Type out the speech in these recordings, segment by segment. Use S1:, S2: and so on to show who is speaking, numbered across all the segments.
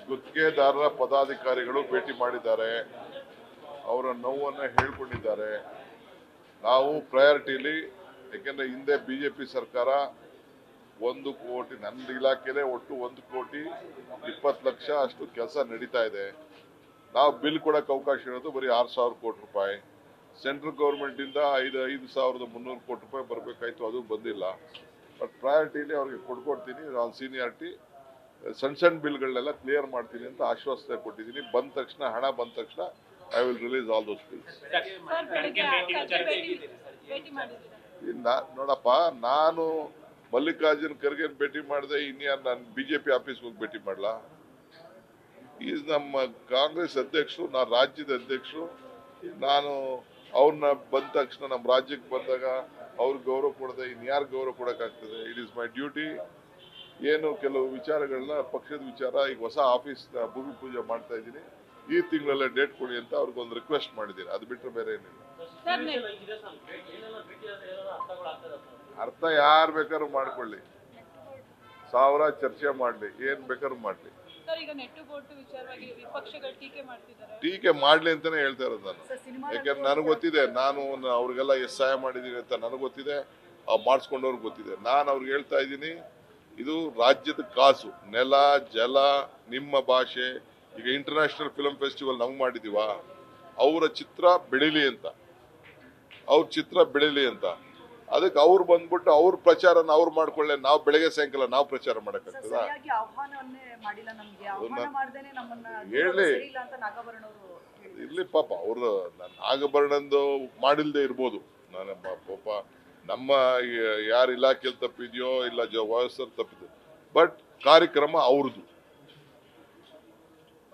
S1: ಗುತ್ತಿಗೆದಾರರ ಪದಾಧಿಕಾರಿಗಳು ಭೇಟಿ ಮಾಡಿದ್ದಾರೆ, ಅವರ ನೋವನ್ನು ಹೇಳ್ಕೊಂಡಿದ್ದಾರೆ. ನಾವು ಪ್ರಯಾರಿಟಿಲಿ, ಯಾಕೆಂದರೆ ಹಿಂದೆ ಬಿಜೆಪಿ ಸರ್ಕಾರ 1 ಕೋಟಿ, ನನ್ನ ಇಲಾಖೆಯಲ್ಲೇ ಒಟ್ಟು 1,20,00,000 ಅಷ್ಟು ಕೆಲಸ ನಡೀತಾ ಇದೆ. ನಾವು ಬಿಲ್ ಕೊಡೋಕೆ ಅವಕಾಶ ಇರೋದು ಬರೀ 6,000 ಕೋಟಿ ರೂಪಾಯಿ. ಸೆಂಟ್ರಲ್ ಗೌರ್ಮೆಂಟಿಂದ 5,300 ಕೋಟಿ ರೂಪಾಯಿ ಬರಬೇಕಾಯ್ತು, ಅದು ಬಂದಿಲ್ಲ. ಬಟ್ ಪ್ರಯಾರಿಟಿಲಿ ಅವ್ರಿಗೆ ಕೊಡ್ತೀನಿ, ನಾನು ಸೀನಿಯಾರಿಟಿ ಸಣ್ಣ ಬಿಲ್ಗಳನ್ನೆಲ್ಲ ಕ್ಲಿಯರ್ ಮಾಡ್ತೀನಿ ಅಂತ ಆಶ್ವಾಸನೆ ಕೊಟ್ಟಿದ್ದೀನಿ. ಬಂದ ತಕ್ಷಣ, ಹಣ ಬಂದ ತಕ್ಷಣ I will release all those bills. ನೋಡಪ್ಪ, ನಾನು ಮಲ್ಲಿಕಾರ್ಜುನ್ ಖರ್ಗೆನ್ ಭೇಟಿ ಮಾಡಿದೆ, ಇನ್ಯಾರು ನಾನು ಬಿಜೆಪಿ ಆಫೀಸ್ಗೆ ಹೋಗಿ ಭೇಟಿ ಮಾಡಲಾ? ಈಸ್ ನಮ್ಮ ಕಾಂಗ್ರೆಸ್ ಅಧ್ಯಕ್ಷರು, ನಾನು ರಾಜ್ಯದ ಅಧ್ಯಕ್ಷರು. ನಾನು ಅವ್ರನ್ನ ಬಂದ ತಕ್ಷಣ ನಮ್ಮ ರಾಜ್ಯಕ್ಕೆ ಬಂದಾಗ ಅವ್ರಿಗೆ ಗೌರವ ಕೊಡದೆ ಇನ್ಯಾರು ಗೌರವ ಕೊಡೋಕ್ಕಾಗ್ತದೆ? It is my duty. ಏನು ಕೆಲವು ವಿಚಾರಗಳನ್ನ, ಪಕ್ಷದ ವಿಚಾರ, ಈಗ ಹೊಸ ಆಫೀಸ್ ಭೂಮಿ ಪೂಜೆ ಮಾಡ್ತಾ ಇದ್ದೀನಿ, ಈ ತಿಂಗಳಲ್ಲೇ ಡೇಟ್ ಕೊಡಿ ಅಂತ ಅವ್ರಿಗೊಂದು ರಿಕ್ವೆಸ್ಟ್ ಮಾಡಿದ್ದೀನಿ. ಅದು ಬಿಟ್ಟರೆ ಬೇರೆ ಏನಿಲ್ಲ. ಅರ್ಥ ಯಾರು ಬೇಕಾದ್ರೂ ಮಾಡ್ಕೊಳ್ಳಿ, 1000 ಚರ್ಚೆ ಮಾಡಲಿ, ಏನ್ ಬೇಕಾದ್ರೂ ಮಾಡಲಿ. ಟೀಕೆ ಮಾಡ್ಲಿ ಅಂತಾನೆ ಹೇಳ್ತಾ ಇರೋದು ನಾನು. ಯಾಕಂದ್ರೆ ನನಗೆ ಗೊತ್ತಿದೆ, ನಾನು ಅವ್ರಿಗೆಲ್ಲ ಎಷ್ಟು ಸಹಾಯ ಮಾಡಿದೀನಿ ಅಂತ ನನಗೆ ಗೊತ್ತಿದೆ, ಮಾಡಿಸ್ಕೊಂಡವ್ರಿಗೆ ಗೊತ್ತಿದೆ. ನಾನು ಅವ್ರಿಗೆ ಹೇಳ್ತಾ ಇದ್ದೀನಿ, ಇದು ರಾಜ್ಯದ ಕಾಸು, ನೆಲ, ಜಲ, ನಿಮ್ಮ ಭಾಷೆ. ಈಗ ಇಂಟರ್ನ್ಯಾಷನಲ್ ಫಿಲ್ಮ್ ಫೆಸ್ಟಿವಲ್ ನಾವು ಮಾಡಿದೀವ, ಅವರ ಚಿತ್ರ ಬೆಳಿಲಿ ಅಂತ, ಅವ್ರ ಚಿತ್ರ ಬೆಳಿಲಿ ಅಂತ. ಅದಕ್ಕೆ ಅವ್ರು ಬಂದ್ಬಿಟ್ಟು ಅವ್ರ ಪ್ರಚಾರನ ಅವ್ರು ಮಾಡ್ಕೊಳ್ಳೆ, ನಾವು ಬೆಳಗ್ಗೆ ಸಾಯಂಕಾಲ ನಾವು ಪ್ರಚಾರ ಮಾಡಕ್ಕಾಗ್ತದ? ಹೇಳಿ ಇರ್ಲಿ ಪಾಪ, ಅವ್ರು ನಾಗಭರಣಂದು ಮಾಡಿಲ್ದೆ ಇರ್ಬೋದು. ನಾನು ಪಾಪ ನಮ್ಮ ಯಾರ ಇಲಾಖೆಯಲ್ಲಿ ತಪ್ಪಿದ್ಯೋ ಇಲ್ಲ ವಯಸ್ಸಲ್ಲಿ ತಪ್ಪಿದ್ಯೋ, ಬಟ್ ಕಾರ್ಯಕ್ರಮ ಅವ್ರದ್ದು,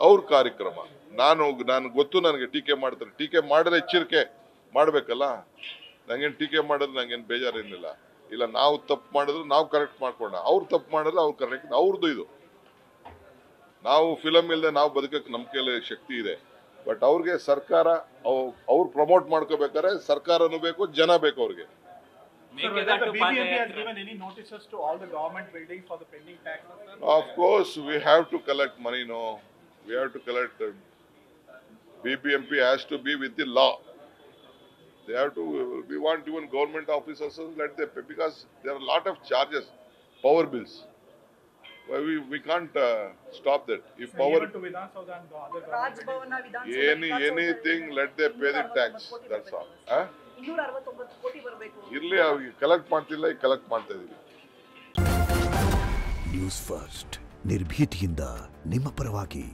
S1: ಅವ್ರ ಕಾರ್ಯಕ್ರಮ. ನಾನು ಗೊತ್ತು, ನನಗೆ ಟೀಕೆ ಮಾಡ್ತಾರೆ. ಟೀಕೆ ಮಾಡಿದ್ರೆ ಎಚ್ಚರಿಕೆ ಮಾಡ್ಬೇಕಲ್ಲ. ನಂಗೇನು ಟೀಕೆ ಮಾಡಿದ್ರೆ ನಂಗೇನು ಬೇಜಾರೇನಿಲ್ಲ. ಇಲ್ಲ, ನಾವು ತಪ್ಪು ಮಾಡಿದ್ರೆ ನಾವು ಕರೆಕ್ಟ್ ಮಾಡ್ಕೊಂಡ, ಅವ್ರು ತಪ್ಪು ಮಾಡಿದ್ರೆ ಅವ್ರು ಕರೆಕ್ಟ್, ಅವ್ರದ್ದು ಇದು. ನಾವು ಫಿಲಮ್ ಇಲ್ಲದೆ ನಾವು ಬದುಕಕ್ಕೆ ನಮ್ಮ ಕೈಲಿ ಶಕ್ತಿ ಇದೆ. ಬಟ್ ಅವ್ರಿಗೆ ಸರ್ಕಾರ, ಅವ್ರು ಪ್ರಮೋಟ್ ಮಾಡ್ಕೋಬೇಕಾದ್ರೆ ಸರ್ಕಾರನೂ ಬೇಕು, ಜನ ಬೇಕು ಅವ್ರಿಗೆ. Of course, we have to collect money, no. We have to collect. BBMP has to be with the law. They have to. We want even government officers let them pay, because there are a lot of charges, power bills. We can't stop that. If power, anything, let them pay the tax. That's all. ಇರ್ಲಿ, ಅವ್ರಿಗೆ collect ಮಾಡ್ತಿಲ್ಲ, ಈಗ collect ಮಾಡ್ತಾ ಇದೀವಿ.
S2: News first, ನಿರ್ಭೀತಿಯಿಂದ ನಿಮ್ಮ ಪರವಾಗಿ.